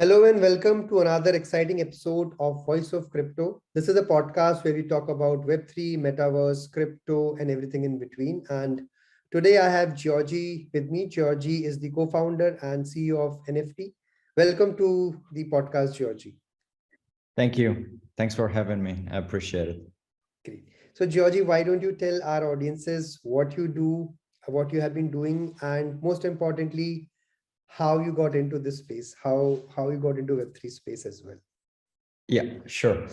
Hello and welcome to another exciting episode of Voice of Crypto. This is a podcast where we talk about Web3, Metaverse, crypto, and everything in between. And today I have Giorgi with me. Giorgi is the co-founder and CEO of NFT. Welcome to the podcast, Giorgi. Thank you. Thanks for having me. I appreciate it. Great. So, Giorgi, why don't you tell our audiences what you do, what you have been doing, and most importantly, how you got into this space, how you got into Web3 space as well. Yeah, sure.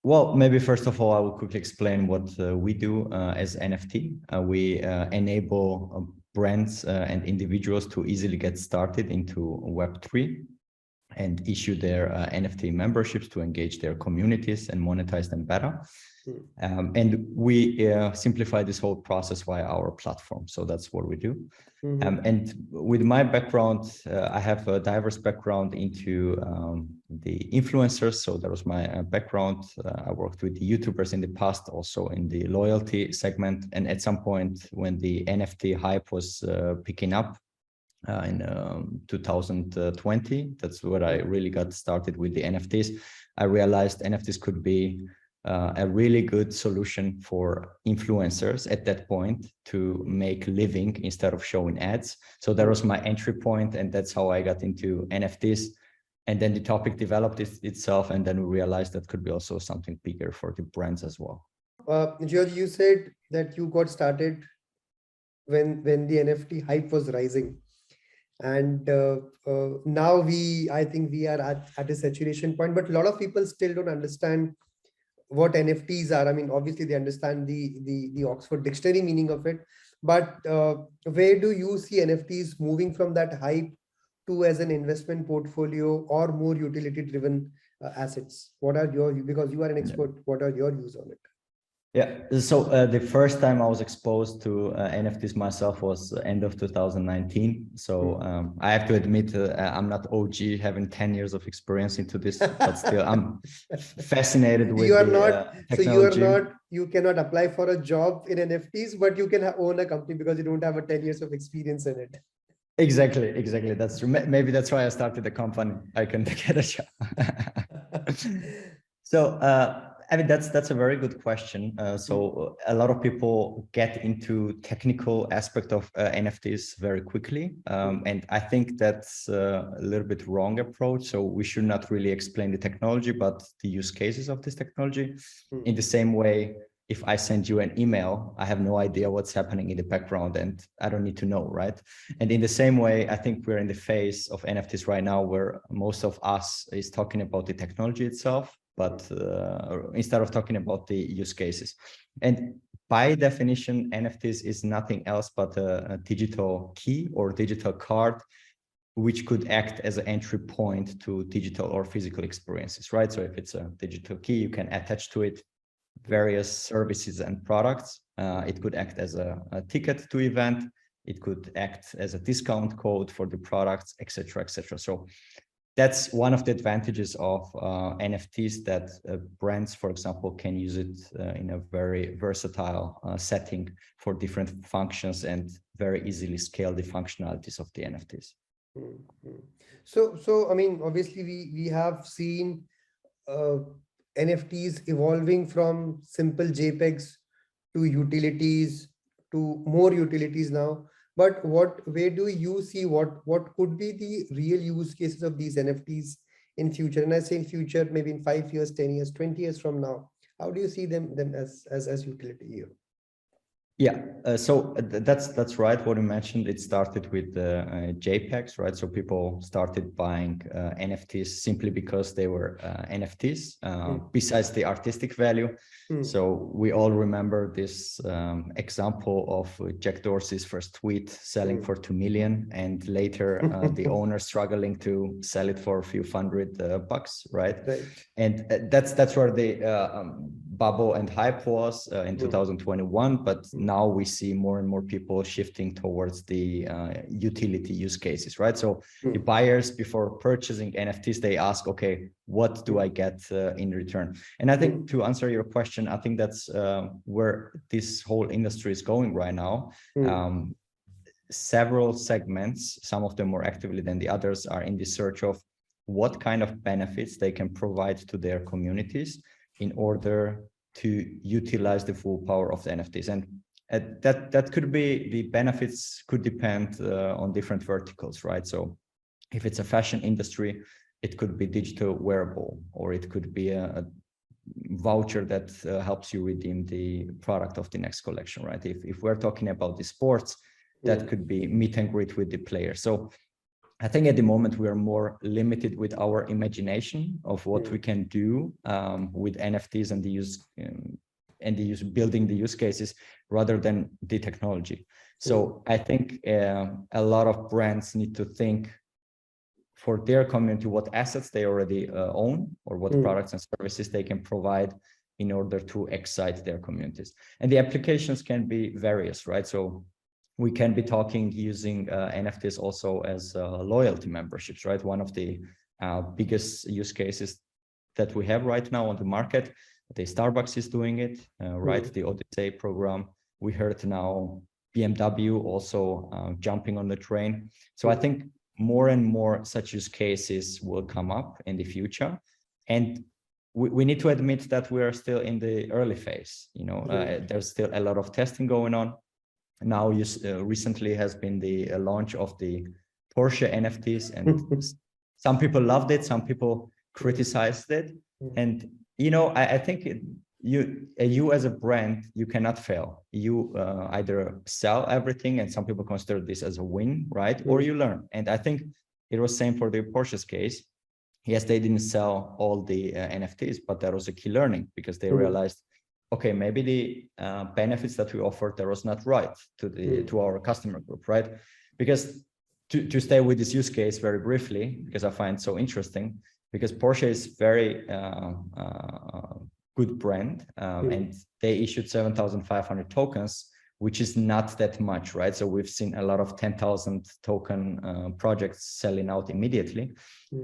Well, maybe first of all, I will quickly explain what we do as NFT. We enable brands and individuals to easily get started into Web3 and issue their NFT memberships to engage their communities and monetize them better. And we simplify this whole process via our platform. So that's what we do. And with my background, I have a diverse background into the influencers. So that was my background. I worked with the YouTubers in the past, also in the loyalty segment. And at some point when the NFT hype was picking up in 2020, that's where I really got started with the NFTs. I realized NFTs could be a really good solution for influencers at that point to make living instead of showing ads. So that was my entry point, and that's how I got into NFTs. And then the topic developed itself, and then we realized that could be also something bigger for the brands as well. Giorgi, you said that you got started when the NFT hype was rising. And now I think we are at a saturation point, but a lot of people still don't understand what NFTs are. I mean, obviously they understand the Oxford Dictionary meaning of it, but where do you see NFTs moving from that hype to as an investment portfolio or more utility driven assets? What are because you are an expert, what are your views on it? Yeah, so the first time I was exposed to NFTs myself was end of 2019. So I have to admit, I'm not OG, having 10 years of experience into this, but still I'm fascinated with technology. You cannot apply for a job in NFTs, but you can own a company because you don't have a 10 years of experience in it. Exactly. That's true. Maybe that's why I started the company. I can get a job. So, I mean, that's a very good question. So a lot of people get into technical aspect of NFTs very quickly. And I think that's a little bit wrong approach. So we should not really explain the technology, but the use cases of this technology. In the same way, if I send you an email, I have no idea what's happening in the background and I don't need to know, right? And in the same way, I think we're in the phase of NFTs right now where most of us is talking about the technology itself, but instead of talking about the use cases. And by definition, NFTs is nothing else but a digital key or digital card, which could act as an entry point to digital or physical experiences, right? So if it's a digital key, you can attach to it various services and products. It could act as a ticket to event. It could act as a discount code for the products, etc., etc. So that's one of the advantages of NFTs, that brands, for example, can use it in a very versatile setting for different functions and very easily scale the functionalities of the NFTs. So I mean, obviously we have seen NFTs evolving from simple JPEGs to utilities to more utilities now. But where do you see what could be the real use cases of these NFTs in future? And I say in future, maybe in 5 years, 10 years, 20 years from now, how do you see them as utility here? Yeah, so that's right. What you mentioned, it started with JPEGs, right? So people started buying NFTs simply because they were NFTs, besides the artistic value. So we all remember this example of Jack Dorsey's first tweet selling for 2 million, and later the owner struggling to sell it for a few $100, right? And that's where the bubble and hype was in 2021, but now we see more and more people shifting towards the utility use cases, right? So the buyers, before purchasing NFTs, they ask, okay, what do I get in return? And I think to answer your question, I think that's where this whole industry is going right now. several segments, some of them more actively than the others, are in the search of what kind of benefits they can provide to their communities in order to utilize the full power of the NFTs. And that could be, the benefits could depend on different verticals, right? So if it's a fashion industry, it could be digital wearable, or it could be a voucher that helps you redeem the product of the next collection, right? If we're talking about the sports, that could be meet and greet with the player. So I think at the moment we are more limited with our imagination of what we can do with NFTs and building the use cases rather than the technology. So I think a lot of brands need to think for their community what assets they already own, or what products and services they can provide in order to excite their communities. And the applications can be various, right? So we can be talking using NFTs also as loyalty memberships, right? One of the biggest use cases that we have right now on the market, the Starbucks is doing it, right? The Odyssey program. We heard now BMW also jumping on the train. So I think more and more such use cases will come up in the future. And we need to admit that we are still in the early phase. You know, there's still a lot of testing going on. Now, recently has been the launch of the Porsche NFTs, and some people loved it, some people criticized it. And, you know, I think you as a brand, you cannot fail. You either sell everything, and some people consider this as a win, right? Or you learn. And I think it was same for the Porsche's case. Yes, they didn't sell all the NFTs, but that was a key learning, because they realized, okay, maybe the benefits that we offered there was not right to our customer group, right? Because to stay with this use case very briefly, because I find it so interesting, because Porsche is very good brand, and they issued 7,500 tokens, which is not that much, right? So we've seen a lot of 10,000 token projects selling out immediately.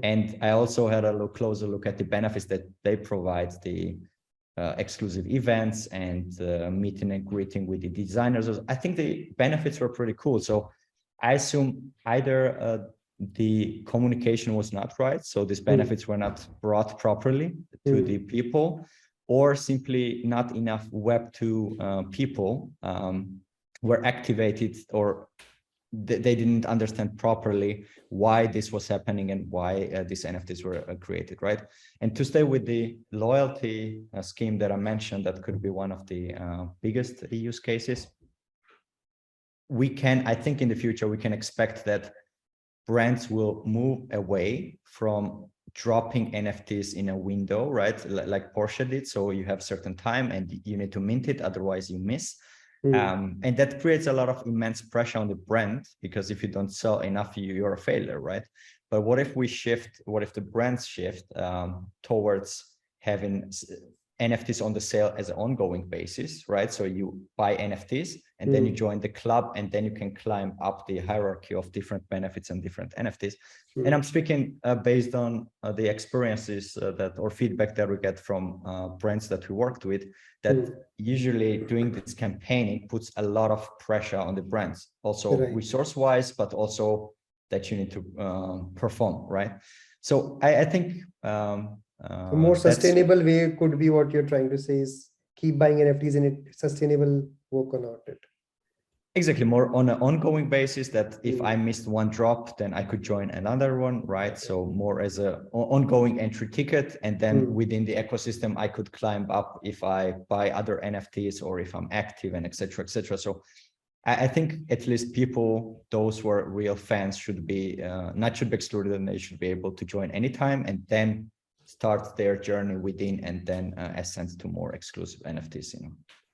And I also had a closer look at the benefits that they provide, the exclusive events and meeting and greeting with the designers. I think the benefits were pretty cool. So I assume either the communication was not right, so these benefits were not brought properly to the people, or simply not enough Web2 people were activated, or they didn't understand properly why this was happening and why these NFTs were created, right? And to stay with the loyalty scheme that I mentioned, that could be one of the biggest use cases. I think in the future, we can expect that brands will move away from dropping NFTs in a window, right? Like Porsche did. So you have certain time and you need to mint it, otherwise you miss. And that creates a lot of immense pressure on the brand, because if you don't sell enough, you're a failure, right? But what if the brands shift towards having NFTs on the sale as an ongoing basis, right? So you buy NFTs and then you join the club, and then you can climb up the hierarchy of different benefits and different NFTs. And I'm speaking based on the experiences or feedback that we get from brands that we worked with, that usually doing this campaigning puts a lot of pressure on the brands, also resource-wise, but also that you need to perform, right? So I think a more sustainable way could be what you're trying to say is keep buying NFTs in a sustainable work on it. Exactly, more on an ongoing basis, that if I missed one drop, then I could join another one, right? So more as a ongoing entry ticket, and then within the ecosystem, I could climb up if I buy other NFTs or if I'm active, and etc., etc. So I think at least people, those who are real fans, should be excluded, and they should be able to join anytime, and then start their journey within, and then ascend to more exclusive NFTs, you know.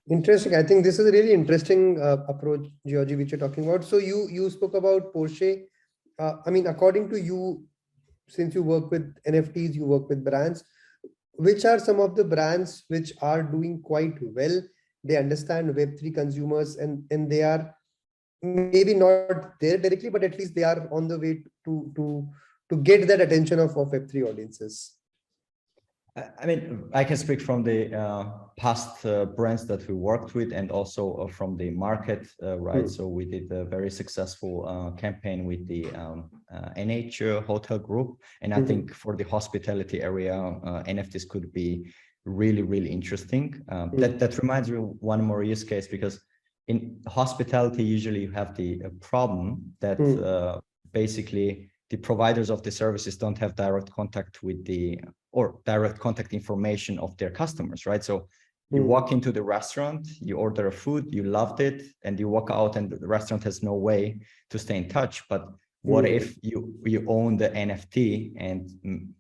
Interesting. I think this is a really interesting approach, Giorgi, which you're talking about. So you spoke about Porsche. I mean, according to you, since you work with NFTs, you work with brands, which are some of the brands which are doing quite well? They understand Web3 consumers, and they are maybe not there directly, but at least they are on the way to get that attention of Web3 audiences. I mean, I can speak from the past brands that we worked with, and also from the market, right? So we did a very successful campaign with the NH hotel group, and I think for the hospitality area, NFTs could be really, really interesting. That reminds me of one more use case, because in hospitality, usually you have the problem that basically the providers of the services don't have direct contact with or direct contact information of their customers, right? So you walk into the restaurant, you order a food, you loved it, and you walk out and the restaurant has no way to stay in touch. But what if you own the NFT and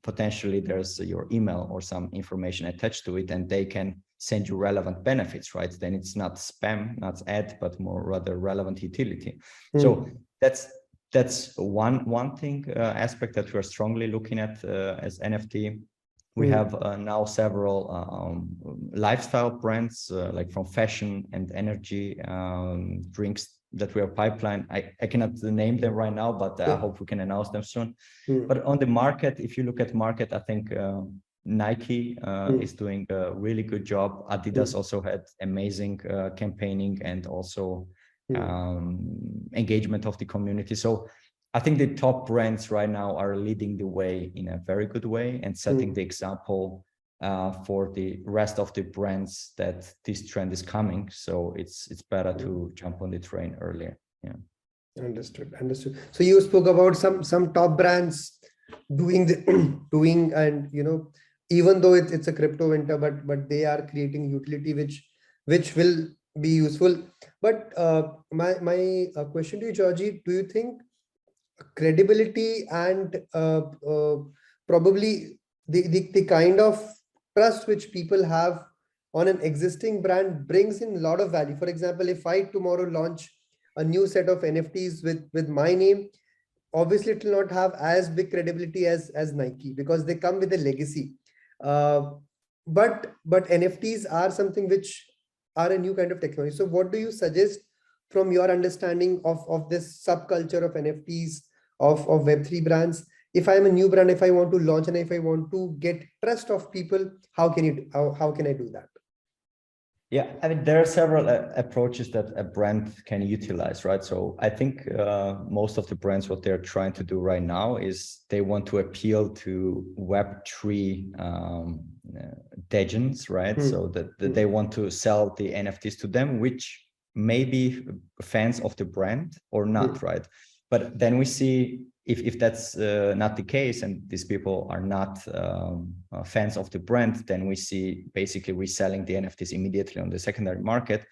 potentially there's your email or some information attached to it, and they can send you relevant benefits, right? Then it's not spam, not ad, but more rather relevant utility. So that's one thing, aspect that we're strongly looking at as NFT. We have now several lifestyle brands, like from fashion and energy drinks that we are pipeline. I cannot name them right now, but I hope we can announce them soon. But on the market, if you look at market, I think Nike is doing a really good job. Adidas also had amazing campaigning and also engagement of the community. So I think the top brands right now are leading the way in a very good way and setting the example for the rest of the brands that this trend is coming. So it's better to jump on the train earlier. Yeah. Understood. So you spoke about some top brands doing doing, and even though it's a crypto winter, but they are creating utility which will be useful. But my question to you, Giorgi, do you think credibility and probably the kind of trust which people have on an existing brand brings in a lot of value? For example, if I tomorrow launch a new set of NFTs with my name, obviously it will not have as big credibility as Nike, because they come with a legacy. But NFTs are something which are a new kind of technology. So what do you suggest from your understanding of this subculture of NFTs, of Web3 brands? If I'm a new brand, if I want to launch and if I want to get trust of people, how can I do that? Yeah, I mean, there are several approaches that a brand can utilize, right? So I think most of the brands, what they're trying to do right now is they want to appeal to Web3 degens, right? So that they want to sell the NFTs to them, which may be fans of the brand or not, right? But then we see if that's not the case and these people are not fans of the brand, then we see basically reselling the NFTs immediately on the secondary market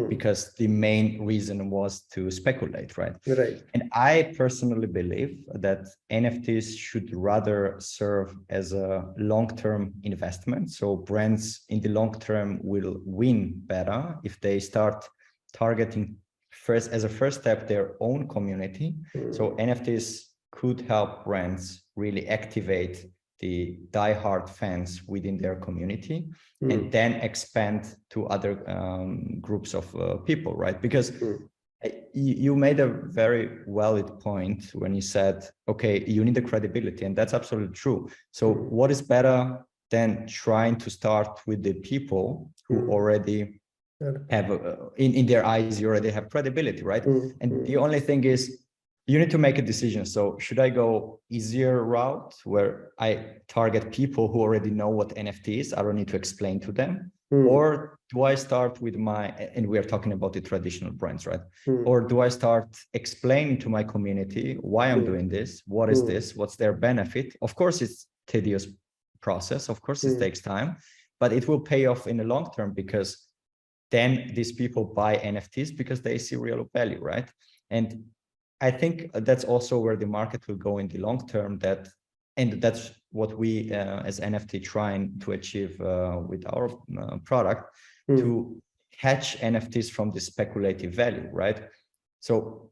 because the main reason was to speculate, right? Right. And I personally believe that NFTs should rather serve as a long-term investment. So brands in the long term will win better if they start targeting as a first step their own community. So NFTs could help brands really activate the diehard fans within their community and then expand to other groups of people, right? Because you made a very valid point when you said, okay, you need the credibility, and that's absolutely true. So what is better than trying to start with the people who already have in their eyes, you already have credibility, right? And the only thing is you need to make a decision. So should I go easier route where I target people who already know what NFT is? I don't need to explain to them. Or do I start with and we are talking about the traditional brands, right? Or do I start explaining to my community why I'm doing this? What is this? What's their benefit? Of course, it's tedious process. Of course, it takes time, but it will pay off in the long term because then these people buy NFTs because they see real value, right? And I think that's also where the market will go in the long term. And that's what we as NFT trying to achieve with our product, to catch NFTs from the speculative value, right? So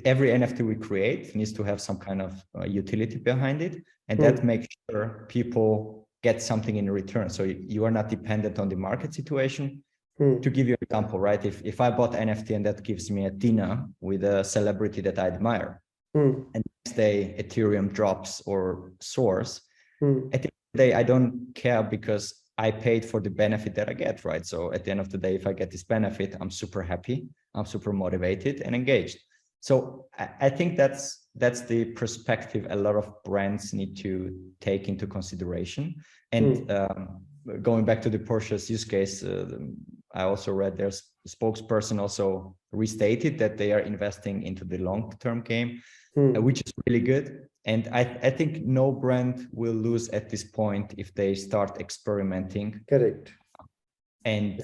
every NFT we create needs to have some kind of utility behind it, and that makes sure people get something in return. So you are not dependent on the market situation. To give you an example, right? If I bought NFT and that gives me a dinner with a celebrity that I admire, and next day Ethereum drops or soars, I think day, I don't care because I paid for the benefit that I get, right? So at the end of the day, if I get this benefit, I'm super happy, I'm super motivated and engaged. So I think that's the perspective a lot of brands need to take into consideration. And going back to the Porsche's use case, I also read their spokesperson also restated that they are investing into the long-term game, which is really good. And I think no brand will lose at this point if they start experimenting. Correct. And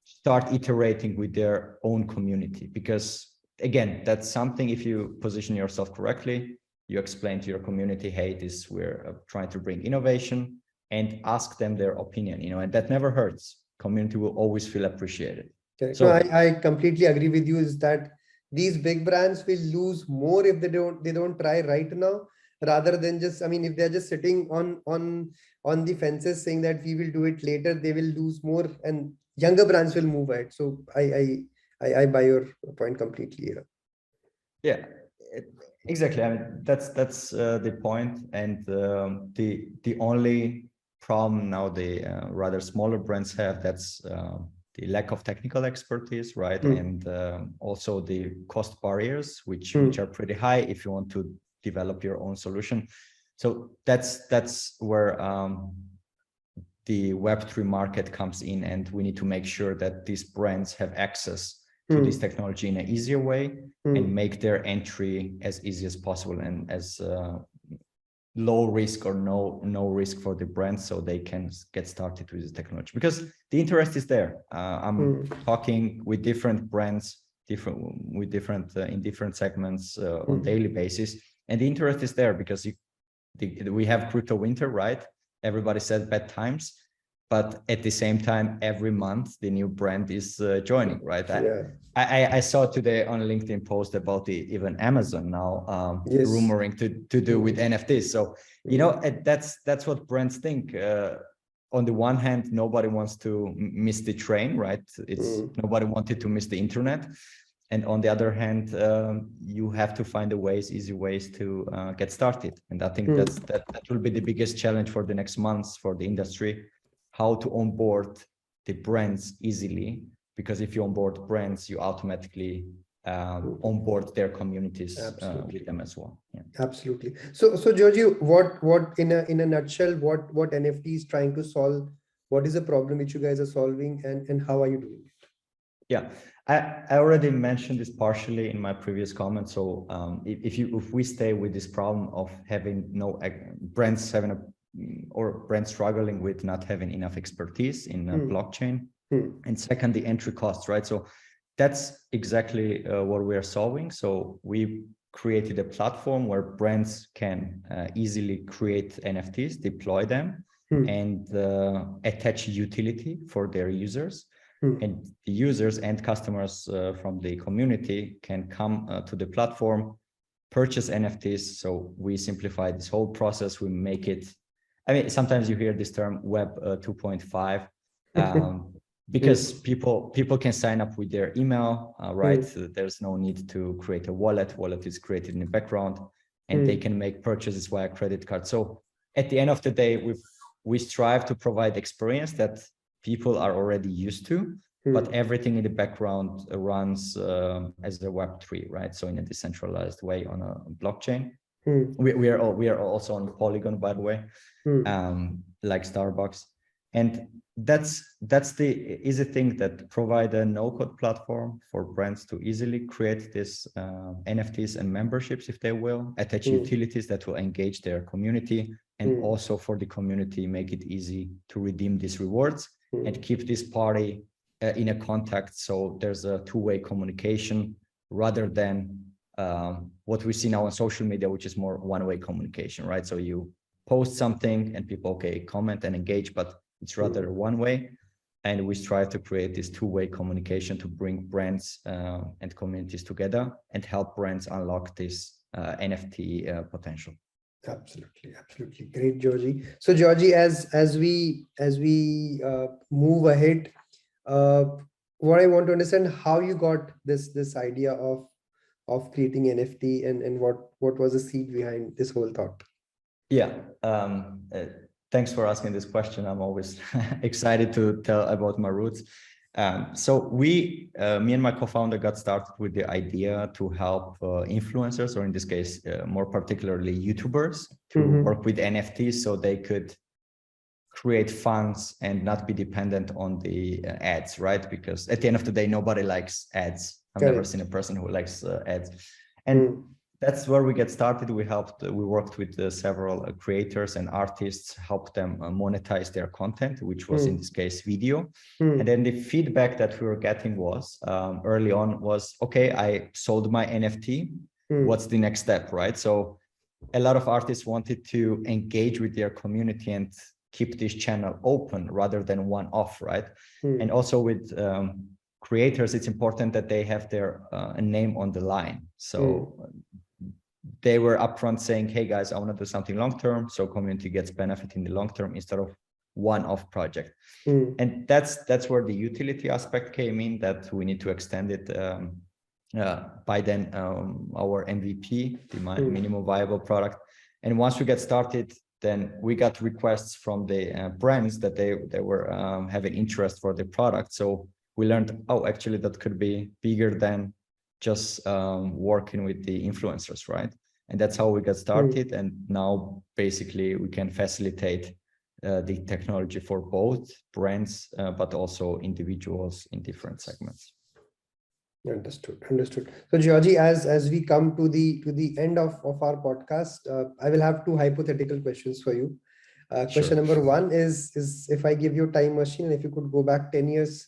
start iterating with their own community. Because again, that's something, if you position yourself correctly, you explain to your community, hey, this we're trying to bring innovation, and ask them their opinion, and that never hurts. Community will always feel appreciated. Correct. So No, I completely agree with you, is that these big brands will lose more if they don't try right now, rather than just, I mean, if they're just sitting on the fences saying that we will do it later, they will lose more and younger brands will move ahead. So I buy your point completely here. Yeah, exactly. I mean, that's the point. And the only problem now the rather smaller brands have, that's the lack of technical expertise, right? And also the cost barriers, which are pretty high if you want to develop your own solution. So that's where the Web3 market comes in, and we need to make sure that these brands have access to this technology in an easier way and make their entry as easy as possible and as low risk or no risk for the brand, so they can get started with this technology, because the interest is there. I'm talking with different brands, in different segments on daily basis, and the interest is there because we have crypto winter, right? Everybody says bad times, but at the same time, every month the new brand is joining, right? I saw today on a LinkedIn post about even Amazon now rumoring to do with NFTs. So that's what brands think. On the one hand, nobody wants to miss the train, right? It's nobody wanted to miss the internet. And on the other hand, you have to find easy ways to get started. And I think that will be the biggest challenge for the next months for the industry, how to onboard the brands easily. Because if you onboard brands, you automatically onboard their communities with them as well. Yeah. Absolutely. So Giorgi, what in a nutshell, what NFT is trying to solve? What is the problem which you guys are solving, and how are you doing it? Yeah, I already mentioned this partially in my previous comment. So if we stay with this problem of having no brands brands struggling with not having enough expertise in blockchain, and second, the entry costs, right? So that's exactly what we are solving. So we created a platform where brands can easily create NFTs, deploy them, and attach utility for their users. And the users and customers from the community can come to the platform, purchase NFTs. So we simplify this whole process. We make it, I mean, sometimes you hear this term Web 2.5, because people can sign up with their email, right? So there's no need to create a wallet. Wallet is created in the background, and they can make purchases via credit card. So at the end of the day, we strive to provide experience that people are already used to, but everything in the background runs as a Web3, right? So in a decentralized way on a blockchain. We are also on Polygon, by the way, like Starbucks. And that's the easy thing, that provide a no-code platform for brands to easily create this NFTs and memberships, if they will, attach utilities that will engage their community, and also for the community, make it easy to redeem these rewards and keep this party in a contact. So there's a two-way communication rather than what we see now on social media, which is more one-way communication, right? So you post something and people, comment and engage, but it's rather one way. And we strive to create this two-way communication to bring brands and communities together and help brands unlock this NFT potential. Absolutely great, Giorgi. So Giorgi, as we move ahead, what I want to understand, how you got this idea of creating NFT, and what was the seed behind this whole thought? Yeah, Thanks for asking this question. I'm always excited to tell about my roots. So me and my co-founder got started with the idea to help influencers, or in this case, more particularly YouTubers, to work with NFTs so they could create funds and not be dependent on the ads, right? Because at the end of the day, nobody likes ads. I've never seen a person who likes ads. And that's where we get started. We worked with several creators and artists, helped them monetize their content, which was in this case video. And then the feedback that we were getting was early on was, okay, I sold my NFT. What's the next step, right? So a lot of artists wanted to engage with their community and keep this channel open rather than one-off, right? And also with creators, it's important that they have their name on the line. So they were upfront saying, hey guys, I want to do something long-term, so community gets benefit in the long-term instead of one-off project. And that's where the utility aspect came in, that we need to extend it by then our MVP, the minimum viable product. And once we get started, then we got requests from the brands that they were having interest for the product. So we learned, oh, actually that could be bigger than just working with the influencers, right? And that's how we got started. And now basically we can facilitate the technology for both brands, but also individuals in different segments. Understood. So Giorgi, as we come to the end of our podcast, I will have two hypothetical questions for you. Question number one is if I give you a time machine and if you could go back 10 years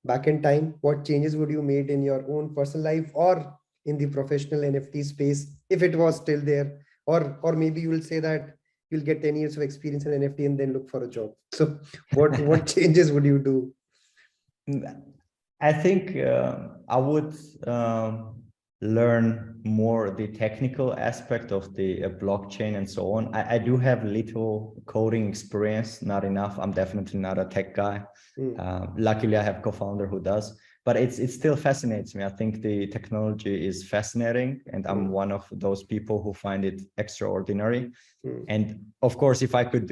back in time, what changes would you made in your own personal life or in the professional NFT space if it was still there? Or maybe you will say that you'll get 10 years of experience in NFT and then look for a job. So what changes would you do? I think I would learn more the technical aspect of the blockchain and so on. I do have little coding experience, not enough. I'm definitely not a tech guy. Luckily, I have a co-founder who does, but it still fascinates me. I think the technology is fascinating, and I'm one of those people who find it extraordinary. And of course, if I could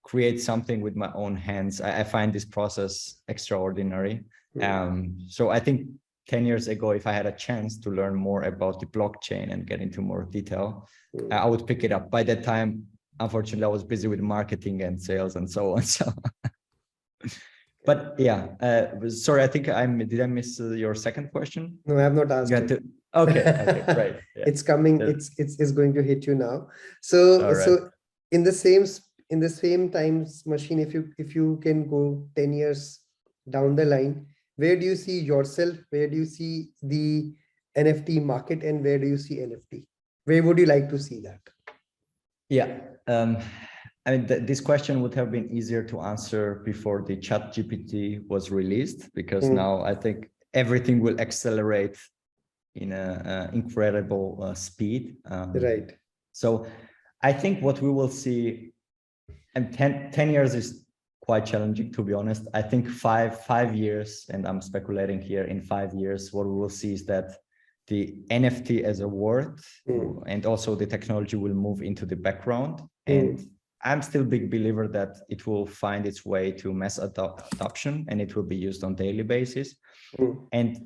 create something with my own hands, I find this process extraordinary. So I think 10 years ago, if I had a chance to learn more about the blockchain and get into more detail, I would pick it up. By that time, unfortunately, I was busy with marketing and sales and so on. So, but yeah, sorry, I think did I miss your second question? No, I have not asked it. Okay, great. Yeah. It's coming. It's going to hit you now. So right. So in the same times machine, if you can go 10 years down the line, where do you see yourself? Where do you see the NFT market, and where do you see NFT? Where would you like to see that? Yeah, I mean, this question would have been easier to answer before the ChatGPT was released, because now I think everything will accelerate in an incredible speed. Right. So I think what we will see, and 10 years is quite challenging, to be honest. I think five years, and I'm speculating here, in 5 years, what we will see is that the NFT as a word and also the technology will move into the background. And I'm still a big believer that it will find its way to mass adoption, and it will be used on daily basis. And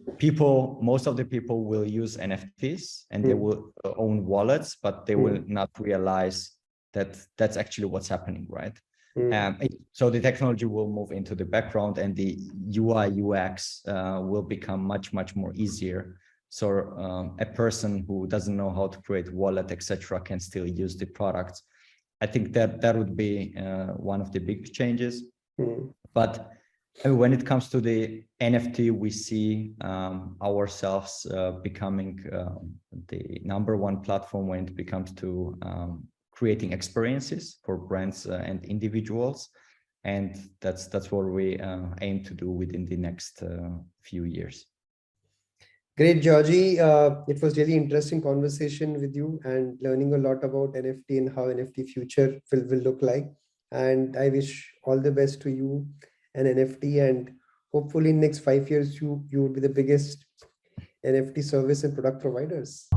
most of the people will use NFTs and they will own wallets, but they will not realize that that's actually what's happening, right? So the technology will move into the background, and the UI UX will become much more easier. So a person who doesn't know how to create wallet, etc., can still use the products. I think that would be one of the big changes. But when it comes to the NFT, we see ourselves becoming the #1 platform when it comes to creating experiences for brands and individuals. And that's what we aim to do within the next few years. Great, Giorgi. It was really interesting conversation with you and learning a lot about NFT and how NFT future will look like. And I wish all the best to you and NFT, and hopefully in next 5 years, you will be the biggest NFT service and product providers.